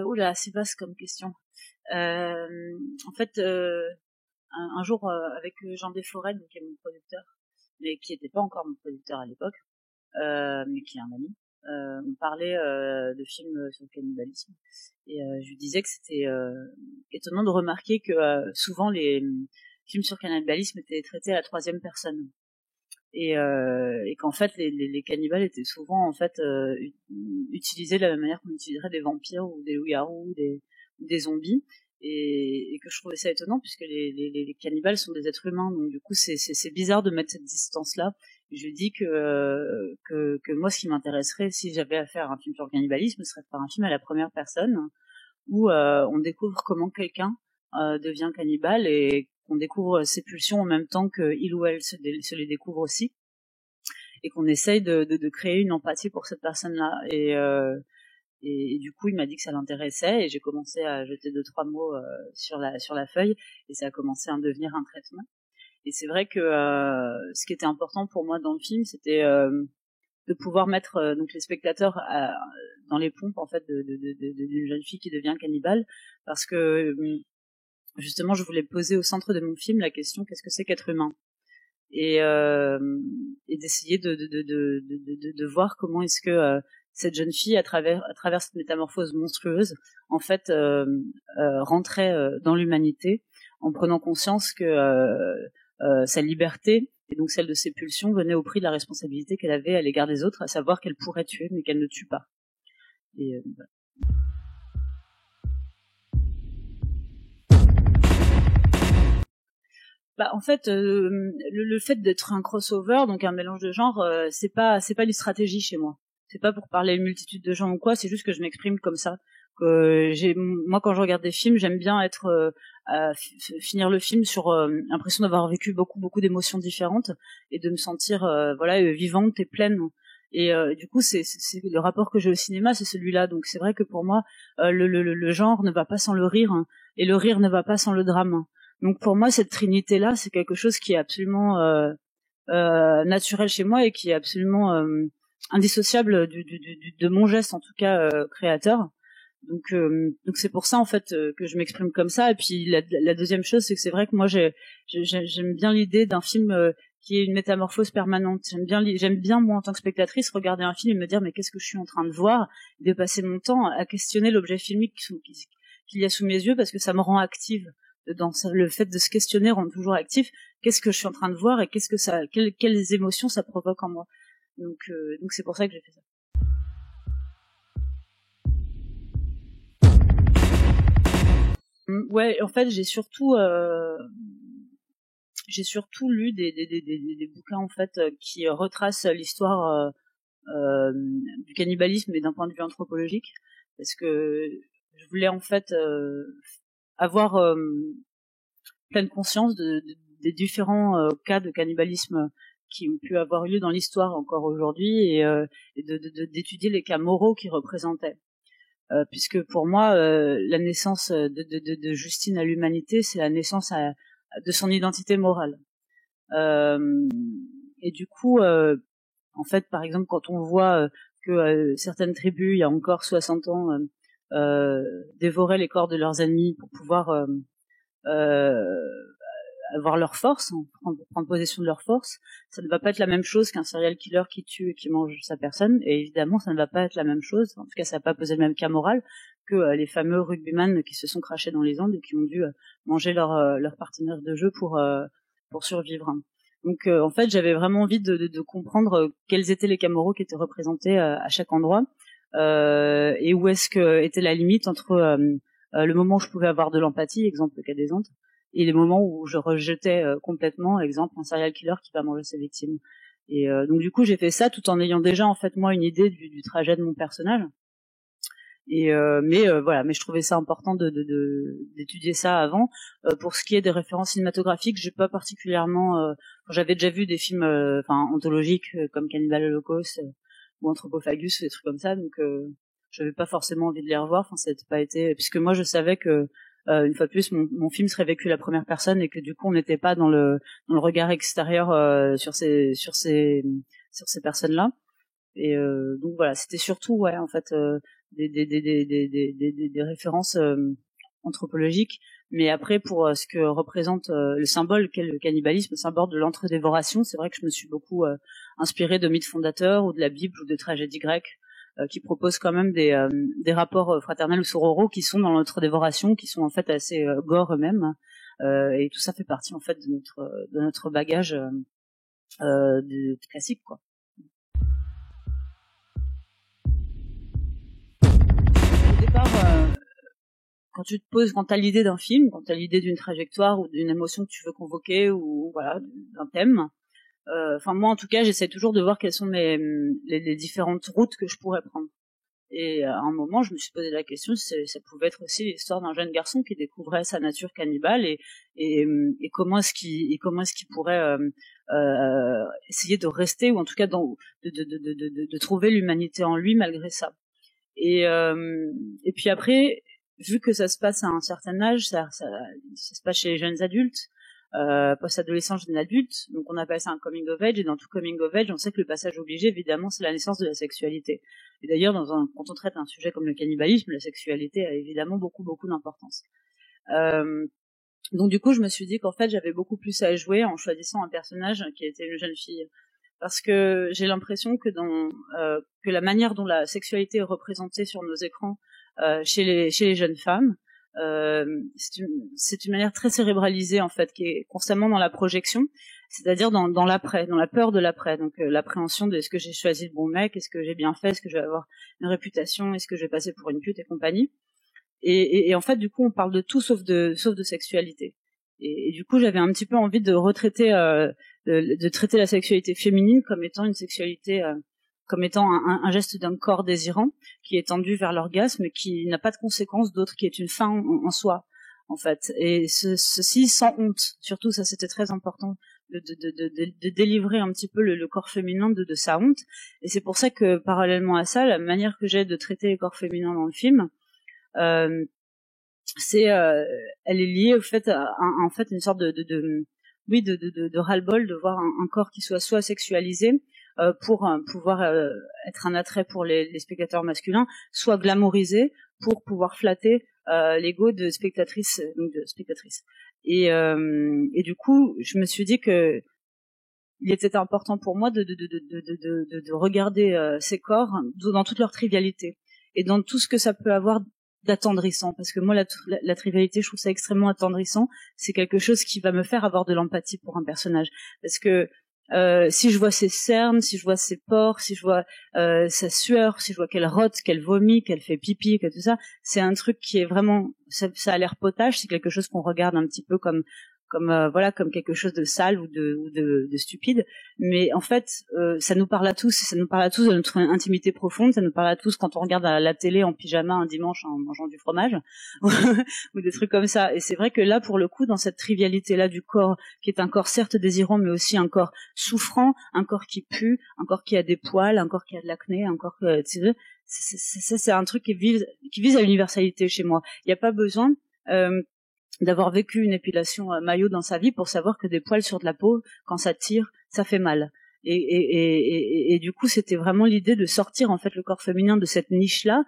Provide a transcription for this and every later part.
Oula, c'est vaste comme question. En fait, un jour, avec Jean Desforêts, donc, qui est mon producteur, mais qui n'était pas encore mon producteur à l'époque, mais qui est un ami, on parlait de films sur le cannibalisme, et je lui disais que c'était étonnant de remarquer que souvent les films sur le cannibalisme étaient traités à la troisième personne. Et qu'en fait les cannibales étaient souvent en fait utilisés de la même manière qu'on utiliserait des vampires ou des loups-garous ou des zombies, et que je trouvais ça étonnant puisque les cannibales sont des êtres humains, donc du coup c'est bizarre de mettre cette distance là. Je dis que moi ce qui m'intéresserait si j'avais à faire un film sur le cannibalisme, ce serait de faire un film à la première personne où on découvre comment quelqu'un devient cannibale et qu'on découvre ses pulsions en même temps qu'il ou elle se les découvre aussi, et qu'on essaye de créer une empathie pour cette personne-là. Et du coup, il m'a dit que ça l'intéressait, et j'ai commencé à jeter 2-3 mots sur la feuille, et ça a commencé à devenir un traitement. Et c'est vrai que ce qui était important pour moi dans le film, c'était de pouvoir mettre donc les spectateurs dans les pompes en fait d'une jeune fille qui devient cannibale, parce que justement je voulais poser au centre de mon film la question qu'est-ce que c'est qu'être humain, et d'essayer de voir comment est-ce que cette jeune fille à travers cette métamorphose monstrueuse en fait rentrait dans l'humanité en prenant conscience que sa liberté et donc celle de ses pulsions venait au prix de la responsabilité qu'elle avait à l'égard des autres, à savoir qu'elle pourrait tuer mais qu'elle ne tue pas. Et voilà. Bah en fait le fait d'être un crossover, donc un mélange de genres, c'est pas une stratégie chez moi. C'est pas pour parler à une multitude de gens ou quoi, c'est juste que je m'exprime comme ça. Moi quand je regarde des films, j'aime bien être finir le film sur l'impression d'avoir vécu beaucoup d'émotions différentes et de me sentir vivante et pleine. Et du coup c'est le rapport que j'ai au cinéma, c'est celui-là. Donc c'est vrai que pour moi le genre ne va pas sans le rire, hein, et le rire ne va pas sans le drame. Donc pour moi cette trinité là c'est quelque chose qui est absolument naturel chez moi et qui est absolument indissociable de mon geste, en tout cas créateur. Donc c'est pour ça en fait que je m'exprime comme ça. Et puis la deuxième chose, c'est que c'est vrai que moi j'aime bien l'idée d'un film qui est une métamorphose permanente. J'aime bien moi en tant que spectatrice regarder un film et me dire mais qu'est-ce que je suis en train de voir, et de passer mon temps à questionner l'objet filmique qu'il y a sous mes yeux, parce que ça me rend active. Le fait de se questionner rend toujours actif. Qu'est-ce que je suis en train de voir et quelles émotions ça provoque en moi. Donc c'est pour ça que j'ai fait ça. Ouais, en fait, j'ai surtout lu des bouquins en fait qui retracent l'histoire du cannibalisme, mais d'un point de vue anthropologique, parce que je voulais en fait avoir pleine conscience des différents cas de cannibalisme qui ont pu avoir lieu dans l'histoire encore aujourd'hui, et d'étudier les cas moraux qu'ils représentaient. Puisque pour moi, la naissance de Justine à l'humanité, c'est la naissance de son identité morale. Et du coup, en fait, par exemple, quand on voit que certaines tribus, il y a encore 60 ans, dévoraient les corps de leurs ennemis pour pouvoir avoir leur force, prendre possession de leur force, ça ne va pas être la même chose qu'un serial killer qui tue et qui mange sa personne, et évidemment ça ne va pas être la même chose, en tout cas ça va pas poser le même cas moral que les fameux rugbyman qui se sont crachés dans les Andes et qui ont dû manger leur partenaire de jeu pour survivre. Donc en fait j'avais vraiment envie de comprendre quels étaient les cas moraux qui étaient représentés à chaque endroit, et où est-ce que était la limite entre le moment où je pouvais avoir de l'empathie, exemple le cas des Andes, et les moments où je rejetais complètement, exemple un serial killer qui va manger ses victimes. Et donc du coup j'ai fait ça tout en ayant déjà en fait moi une idée du trajet de mon personnage. Et mais je trouvais ça important d'étudier ça avant. Pour ce qui est des références cinématographiques, j'ai pas particulièrement j'avais déjà vu des films anthologiques comme Cannibal Holocaust ou Anthropophagus, des trucs comme ça, donc j'avais pas forcément envie de les revoir. Enfin ça n'a pas été, puisque moi je savais que une fois de plus mon film serait vécu à la première personne, et que du coup on n'était pas dans le regard extérieur sur ces personnes là. Et donc voilà, c'était surtout en fait des références anthropologiques. Mais après, pour ce que représente le symbole qu'est le cannibalisme, le symbole de l'entre-dévoration, c'est vrai que je me suis beaucoup inspirée de mythes fondateurs ou de la Bible ou de tragédies grecques qui proposent quand même des rapports fraternels ou sororaux qui sont dans l'entre-dévoration, qui sont en fait assez gore eux-mêmes. Et tout ça fait partie en fait de notre bagage classique, quoi. Au départ, quand tu te poses, quand t'as l'idée d'un film, quand t'as l'idée d'une trajectoire ou d'une émotion que tu veux convoquer ou voilà d'un thème, enfin moi en tout cas j'essaie toujours de voir quelles sont les différentes routes que je pourrais prendre. Et à un moment je me suis posé la question si ça pouvait être aussi l'histoire d'un jeune garçon qui découvrait sa nature cannibale et comment est-ce qu'il pourrait essayer de rester ou en tout cas de trouver l'humanité en lui malgré ça. Et puis après, vu que ça se passe à un certain âge, ça se passe chez les jeunes adultes, post-adolescents, jeunes adultes, donc on appelle ça un coming of age, et dans tout coming of age, on sait que le passage obligé, évidemment, c'est la naissance de la sexualité. Et d'ailleurs, quand on traite un sujet comme le cannibalisme, la sexualité a évidemment beaucoup d'importance. Donc du coup, je me suis dit qu'en fait, j'avais beaucoup plus à jouer en choisissant un personnage qui était une jeune fille. Parce que j'ai l'impression que que la manière dont la sexualité est représentée sur nos écrans chez les jeunes femmes, c'est une manière très cérébralisée en fait, qui est constamment dans la projection, c'est-à-dire dans l'après, dans la peur de l'après, donc l'appréhension de est-ce que j'ai choisi le bon mec, est-ce que j'ai bien fait, est-ce que je vais avoir une réputation, est-ce que je vais passer pour une pute et compagnie. Et en fait, du coup, on parle de tout sauf de sexualité. Et du coup, j'avais un petit peu envie de retraiter, de traiter la sexualité féminine comme étant une sexualité, comme étant un geste d'un corps désirant qui est tendu vers l'orgasme, qui n'a pas de conséquences d'autre, qui est une fin en soi, en fait. Et ceci sans honte. Surtout, ça, c'était très important de délivrer un petit peu le corps féminin de sa honte. Et c'est pour ça que, parallèlement à ça, la manière que j'ai de traiter les corps féminins dans le film, elle est liée au fait en fait une sorte de ras-le-bol de voir un corps qui soit sexualisé pour pouvoir être un attrait pour les spectateurs masculins, soit glamourisé pour pouvoir flatter l'ego de spectatrices. Et du coup, je me suis dit que il était important pour moi de regarder ces corps dans toute leur trivialité et dans tout ce que ça peut avoir d'attendrissant, parce que moi la trivialité, je trouve ça extrêmement attendrissant. C'est quelque chose qui va me faire avoir de l'empathie pour un personnage, parce que si je vois ses cernes, si je vois ses pores, si je vois sa sueur, si je vois qu'elle rote, qu'elle vomit, qu'elle fait pipi, que tout ça, c'est un truc qui est vraiment, ça a l'air potage, c'est quelque chose qu'on regarde un petit peu comme voilà, comme quelque chose de sale ou de stupide, mais en fait ça nous parle à tous, ça nous parle à tous de notre intimité profonde, ça nous parle à tous quand on regarde la télé en pyjama un dimanche en mangeant du fromage ou des trucs comme ça. Et c'est vrai que là, pour le coup, dans cette trivialité là du corps, qui est un corps certes désirant, mais aussi un corps souffrant, un corps qui pue, un corps qui a des poils, un corps qui a de l'acné, un corps c'est un truc qui vise à l'universalité chez moi. Il n'y a pas besoin d'avoir vécu une épilation maillot dans sa vie pour savoir que des poils sur de la peau, quand ça tire, ça fait mal. Et du coup, c'était vraiment l'idée de sortir en fait le corps féminin de cette niche-là,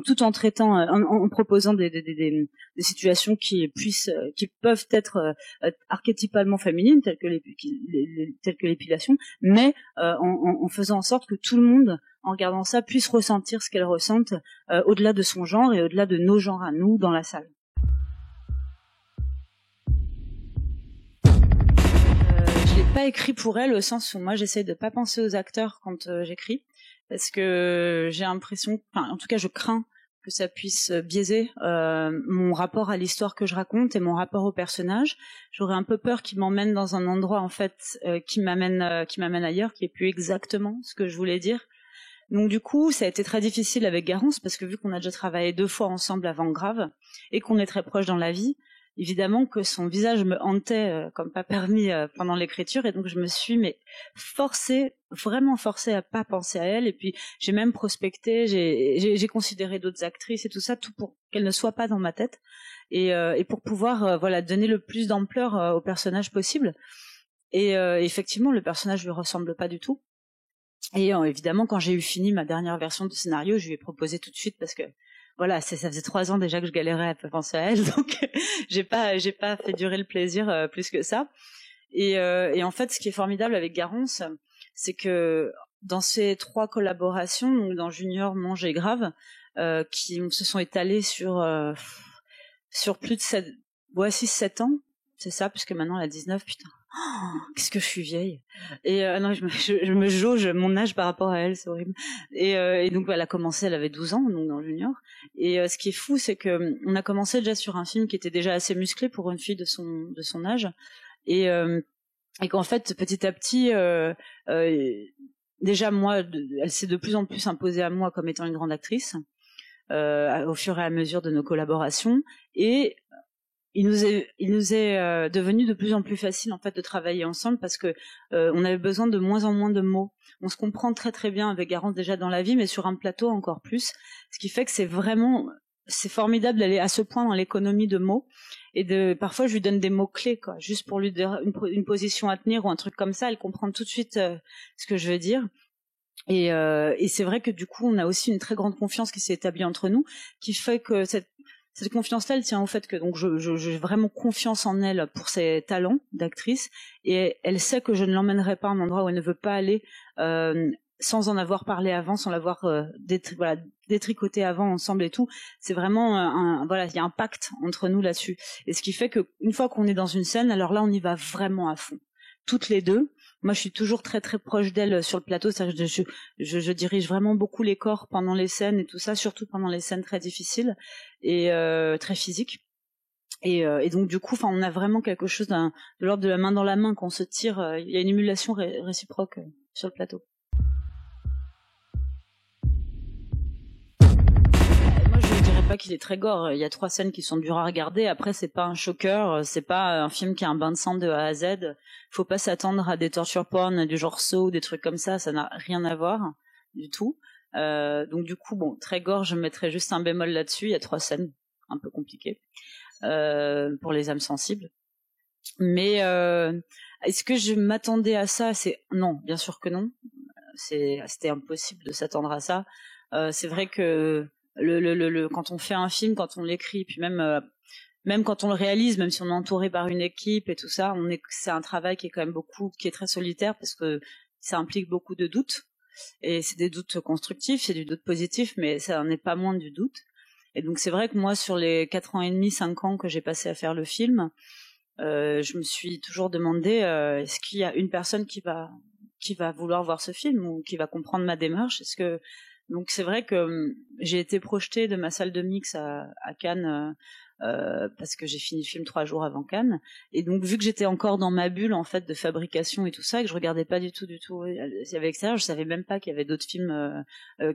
tout en traitant, en proposant des situations qui peuvent être archétypalement féminines, telles que l'épilation, mais en faisant en sorte que tout le monde, en regardant ça, puisse ressentir ce qu'elle ressente au-delà de son genre et au-delà de nos genres à nous dans la salle. Je l'ai pas écrit pour elle, au sens où moi j'essaie de pas penser aux acteurs quand j'écris, parce que j'ai l'impression, enfin en tout cas je crains que ça puisse biaiser mon rapport à l'histoire que je raconte et mon rapport au personnage. J'aurais un peu peur qu'il m'emmène dans un endroit en fait qui m'amène ailleurs, qui est plus exactement ce que je voulais dire. Donc du coup, ça a été très difficile avec Garance, parce que vu qu'on a déjà travaillé 2 fois ensemble avant Grave et qu'on est très proches dans la vie, évidemment que son visage me hantait comme pas permis pendant l'écriture, et donc je me suis vraiment forcée à pas penser à elle. Et puis j'ai même prospecté, j'ai considéré d'autres actrices et tout ça, tout pour qu'elles ne soient pas dans ma tête et pour pouvoir voilà, donner le plus d'ampleur au personnage possible. Et effectivement, le personnage lui ressemble pas du tout. Et évidemment, quand j'ai eu fini ma dernière version de scénario, je lui ai proposé tout de suite parce que voilà, ça faisait 3 ans déjà que je galérais à penser à elle, donc j'ai pas fait durer le plaisir plus que ça. Et en fait, ce qui est formidable avec Garance, c'est que dans ces 3 collaborations, donc dans Junior, Mange et Grave, qui se sont étalées sur plus de 6-7 ans, c'est ça, puisque maintenant elle a 19, putain. Oh, qu'est-ce que je suis vieille. Et non, je me jauge mon âge par rapport à elle, c'est horrible. Et donc elle a commencé, elle avait 12 ans, donc dans Junior. Et ce qui est fou, c'est que on a commencé déjà sur un film qui était déjà assez musclé pour une fille de son âge. Et qu'en fait, petit à petit, déjà moi, elle s'est de plus en plus imposée à moi comme étant une grande actrice, au fur et à mesure de nos collaborations. Et il nous est devenu de plus en plus facile en fait de travailler ensemble parce que on avait besoin de moins en moins de mots. On se comprend très très bien avec Garance déjà dans la vie, mais sur un plateau encore plus. Ce qui fait que c'est formidable d'aller à ce point dans l'économie de mots. Et parfois je lui donne des mots clés, quoi, juste pour lui dire une position à tenir ou un truc comme ça. Elle comprend tout de suite ce que je veux dire. Et c'est vrai que du coup on a aussi une très grande confiance qui s'est établie entre nous, qui fait que cette confiance-là, elle tient au fait que donc j'ai vraiment confiance en elle pour ses talents d'actrice, et elle sait que je ne l'emmènerai pas à un endroit où elle ne veut pas aller sans en avoir parlé avant, sans l'avoir détricoté avant ensemble et tout. C'est vraiment il y a un pacte entre nous là-dessus. Et ce qui fait que une fois qu'on est dans une scène, alors là on y va vraiment à fond, toutes les deux. Moi, je suis toujours très très proche d'elle sur le plateau. Je dirige vraiment beaucoup les corps pendant les scènes et tout ça, surtout pendant les scènes très difficiles et très physiques. Et donc du coup, on a vraiment quelque chose de l'ordre de la main dans la main qu'on se tire. Il y a une émulation réciproque sur le plateau. Pas qu'il est très gore. Il y a 3 scènes qui sont dures à regarder. Après, c'est pas un choqueur, c'est pas un film qui a un bain de sang de A à Z. Faut pas s'attendre à des torture porn du genre Saw, des trucs comme ça n'a rien à voir du tout. Donc du coup, bon, très gore, je mettrais juste un bémol là-dessus. Il y a 3 scènes un peu compliquées pour les âmes sensibles. Mais est-ce que je m'attendais à ça? Non, bien sûr que non. C'était impossible de s'attendre à ça. C'est vrai que quand on fait un film, quand on l'écrit, puis même quand on le réalise, même si on est entouré par une équipe et tout ça, c'est un travail qui est quand même qui est très solitaire parce que ça implique beaucoup de doutes. Et c'est des doutes constructifs, c'est du doute positif, mais ça n'en est pas moins du doute. Et donc c'est vrai que moi, sur les 4 ans et demi, 5 ans que j'ai passé à faire le film, je me suis toujours demandé est-ce qu'il y a une personne qui va vouloir voir ce film ou qui va comprendre ma démarche. Donc c'est vrai que j'ai été projetée de ma salle de mix à Cannes parce que j'ai fini le film 3 jours avant Cannes, et donc vu que j'étais encore dans ma bulle en fait de fabrication et tout ça, et que je regardais pas du tout avec ça, je savais même pas qu'il y avait d'autres films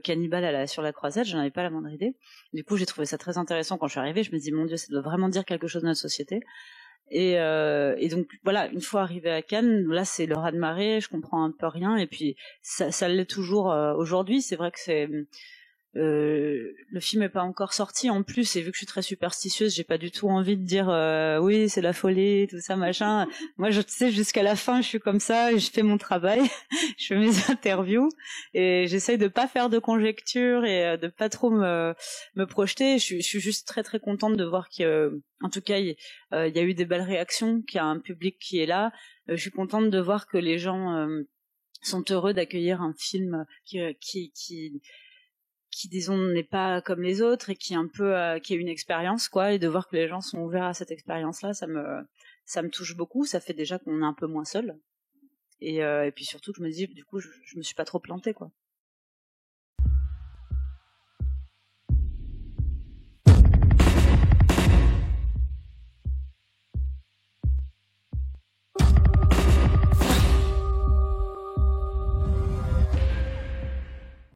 cannibales sur la croisette, j'en avais pas la moindre idée. Du coup j'ai trouvé ça très intéressant quand je suis arrivée, je me dis mon Dieu, ça doit vraiment dire quelque chose de notre société. Et donc voilà, une fois arrivée à Cannes, là c'est le raz-de-marée, je comprends un peu rien, et puis ça l'est toujours aujourd'hui. C'est vrai que le film est pas encore sorti en plus, et vu que je suis très superstitieuse, j'ai pas du tout envie de dire oui c'est la folie, tout ça machin. Moi je sais jusqu'à la fin je suis comme ça, je fais mon travail, je fais mes interviews et j'essaye de pas faire de conjectures et de pas trop me projeter. Je suis juste très très contente de voir qu'en tout cas il y a eu des belles réactions, qu'il y a un public qui est là. Je suis contente de voir que les gens sont heureux d'accueillir un film qui disons n'est pas comme les autres et qui est un peu qui est une expérience, quoi, et de voir que les gens sont ouverts à cette expérience-là, ça me touche beaucoup. Ça fait déjà qu'on est un peu moins seul, et puis surtout que je me dis du coup je me suis pas trop plantée, quoi.